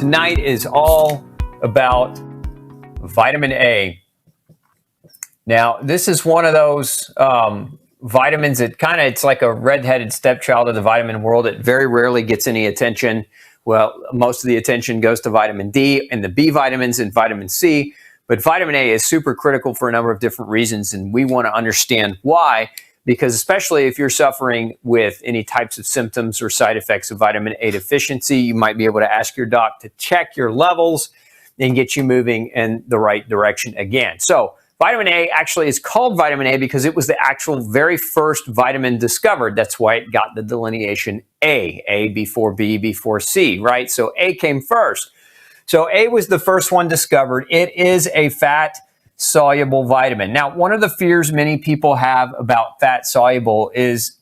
tonight is all about vitamin A. Now, this is one of those vitamins that it's like a redheaded stepchild of the vitamin world. It very rarely gets any attention. Well, most of the attention goes to vitamin D and the B vitamins and vitamin C. But vitamin A is super critical for a number of different reasons, and we want to understand why, because especially if you're suffering with any types of symptoms or side effects of vitamin A deficiency, you might be able to ask your doc to check your levels and get you moving in the right direction again. So vitamin A actually is called vitamin A because it was the actual very first vitamin discovered. That's why it got the delineation A before B, before C, right? So A came first. So A was the first one discovered. It is a fat-soluble vitamin. Now, one of the fears many people have about fat-soluble is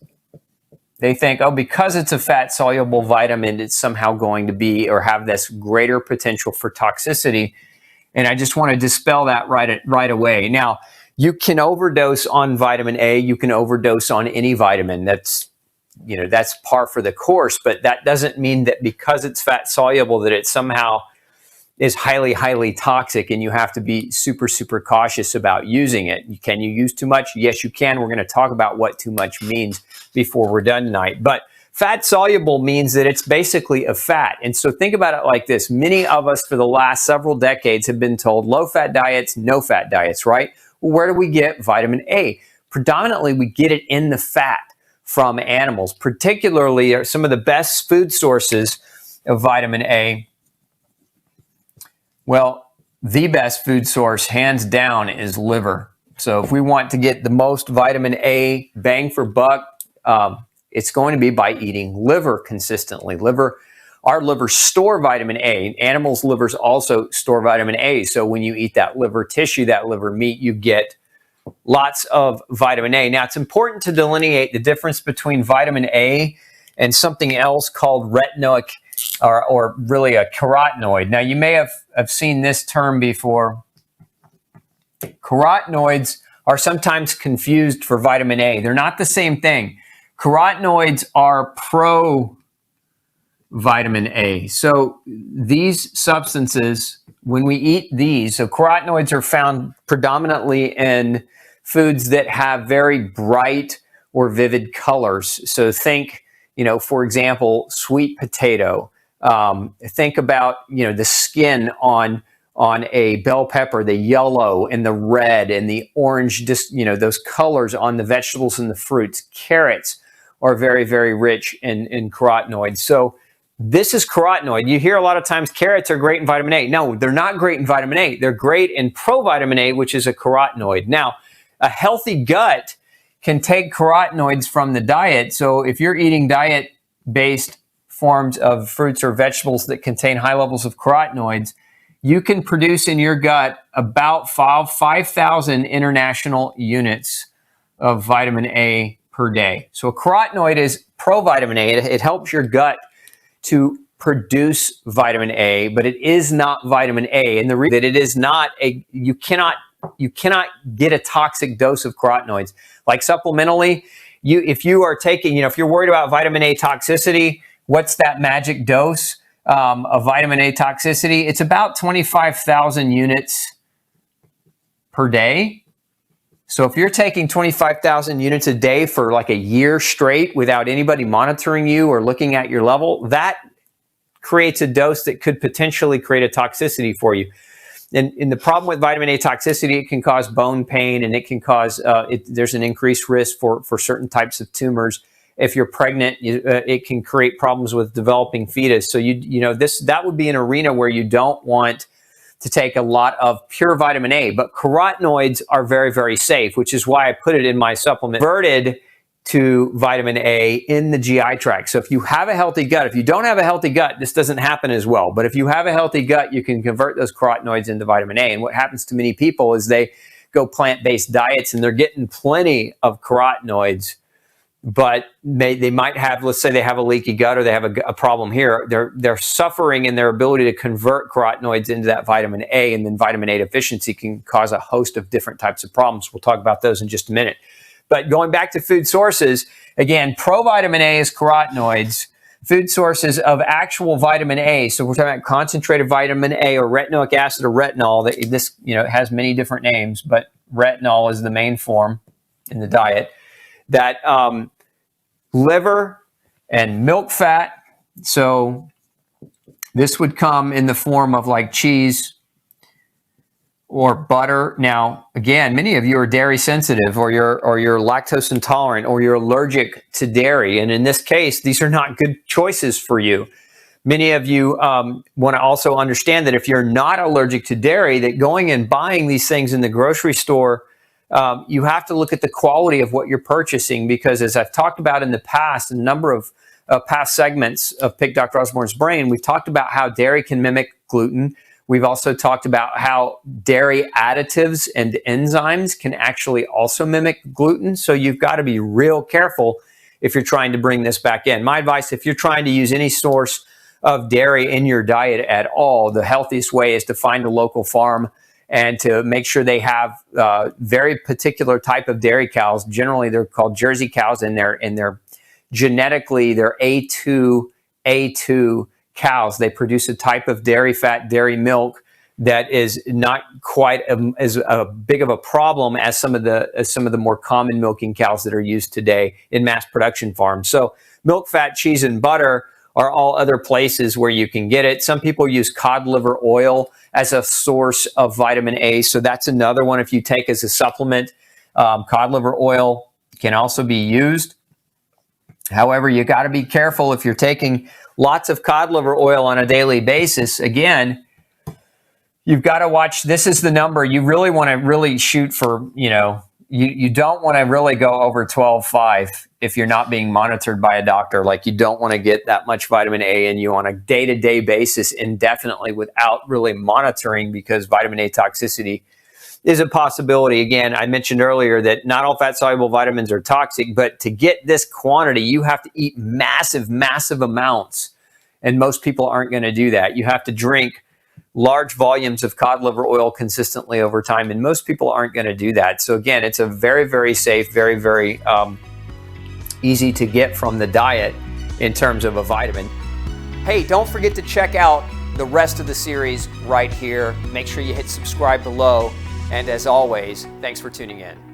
they think, oh, because it's a fat-soluble vitamin, it's somehow going to be or have this greater potential for toxicity. And I just want to dispel that right away. Now, you can overdose on vitamin A. You can overdose on any vitamin. That's par for the course. But that doesn't mean that because it's fat-soluble that it somehow is highly, highly toxic, and you have to be super, super cautious about using it. Can you use too much? Yes, you can. We're going to talk about what too much means before we're done tonight. But fat soluble means that it's basically a fat. And so think about it like this. Many of us for the last several decades have been told low-fat diets, no-fat diets, right? Well, where do we get vitamin A? Predominantly, we get it in the fat from animals. Particularly, some of the best food sources of vitamin A. Well, the best food source, hands down, is liver. So if we want to get the most vitamin A bang for buck, it's going to be by eating liver consistently. Our livers store vitamin A. Animals' livers also store vitamin A. So when you eat that liver tissue, that liver meat, you get lots of vitamin A. Now, it's important to delineate the difference between vitamin A and something else called retinoic or really a carotenoid. Now, you may have seen this term before. Carotenoids are sometimes confused for vitamin A. They're not the same thing. Carotenoids are pro-vitamin A. So these substances, when we eat these, so carotenoids are found predominantly in foods that have very bright or vivid colors. So think, for example, sweet potato. Think about, the skin on a bell pepper, the yellow and the red and the orange, those colors on the vegetables and the fruits. Carrots are very, very rich in carotenoids. So this is carotenoid. You hear a lot of times carrots are great in vitamin A. No, they're not great in vitamin A. They're great in provitamin A, which is a carotenoid. Now, a healthy gut can take carotenoids from the diet. So if you're eating diet-based forms of fruits or vegetables that contain high levels of carotenoids, you can produce in your gut about 5,000 international units of vitamin A per day. So a carotenoid is provitamin A. It helps your gut to produce vitamin A, but it is not vitamin A. And the reason that it is not you cannot get a toxic dose of carotenoids. Like supplementally, if you are taking, if you're worried about vitamin A toxicity, what's that magic dose of vitamin A toxicity? It's about 25,000 units per day. So if you're taking 25,000 units a day for like a year straight without anybody monitoring you or looking at your level, that creates a dose that could potentially create a toxicity for you. And the problem with vitamin A toxicity, it can cause bone pain, and it can cause, there's an increased risk for certain types of tumors. If you're pregnant, it can create problems with developing fetus. So that would be an arena where you don't want to take a lot of pure vitamin A. But carotenoids are very, very safe, which is why I put it in my supplement. Converted to vitamin A in the GI tract. So if you have a healthy gut, if you don't have a healthy gut, this doesn't happen as well. But if you have a healthy gut, you can convert those carotenoids into vitamin A. And what happens to many people is they go plant-based diets and they're getting plenty of carotenoids, but they might have, let's say they have a leaky gut or they have a problem here. They're suffering in their ability to convert carotenoids into that vitamin A, and then vitamin A deficiency can cause a host of different types of problems. We'll talk about those in just a minute. But going back to food sources, again, provitamin A is carotenoids. food sources of actual vitamin A. So we're talking about concentrated vitamin A or retinoic acid or retinol. This, has many different names, but retinol is the main form in the diet. That liver and milk fat. So this would come in the form of like cheese or butter. Now, again, many of you are dairy sensitive, or you're lactose intolerant, or you're allergic to dairy. And in this case, these are not good choices for you. Many of you want to also understand that if you're not allergic to dairy, that going and buying these things in the grocery store, you have to look at the quality of what you're purchasing, because as I've talked about in the past, a number of past segments of Pick Dr. Osborne's Brain, we've talked about how dairy can mimic gluten. We've also talked about how dairy additives and enzymes can actually also mimic gluten. So you've got to be real careful if you're trying to bring this back in. My advice, if you're trying to use any source of dairy in your diet at all, the healthiest way is to find a local farm and to make sure they have very particular type of dairy cows. Generally, they're called Jersey cows, and they're genetically, they're A2 cows. They produce a type of dairy fat, dairy milk that is not quite as big of a problem as some of the more common milking cows that are used today in mass production farms. So milk, fat, cheese, and butter are all other places where you can get it. Some people use cod liver oil as a source of vitamin A. So that's another one if you take as a supplement. Cod liver oil can also be used. However, you got to be careful if you're taking lots of cod liver oil on a daily basis. Again, you've got to watch. This is the number. You really want to really shoot for, you don't want to really go over 12.5 if you're not being monitored by a doctor. Like, you don't want to get that much vitamin A in you on a day-to-day basis indefinitely without really monitoring, because vitamin A toxicity is a possibility. Again, I mentioned earlier that not all fat-soluble vitamins are toxic, but to get this quantity, you have to eat massive, massive amounts. And most people aren't going to do that. You have to drink large volumes of cod liver oil consistently over time, and most people aren't going to do that. So again, it's a very, very safe, very, very easy to get from the diet in terms of a vitamin. Hey, don't forget to check out the rest of the series right here. Make sure you hit subscribe below. And as always, thanks for tuning in.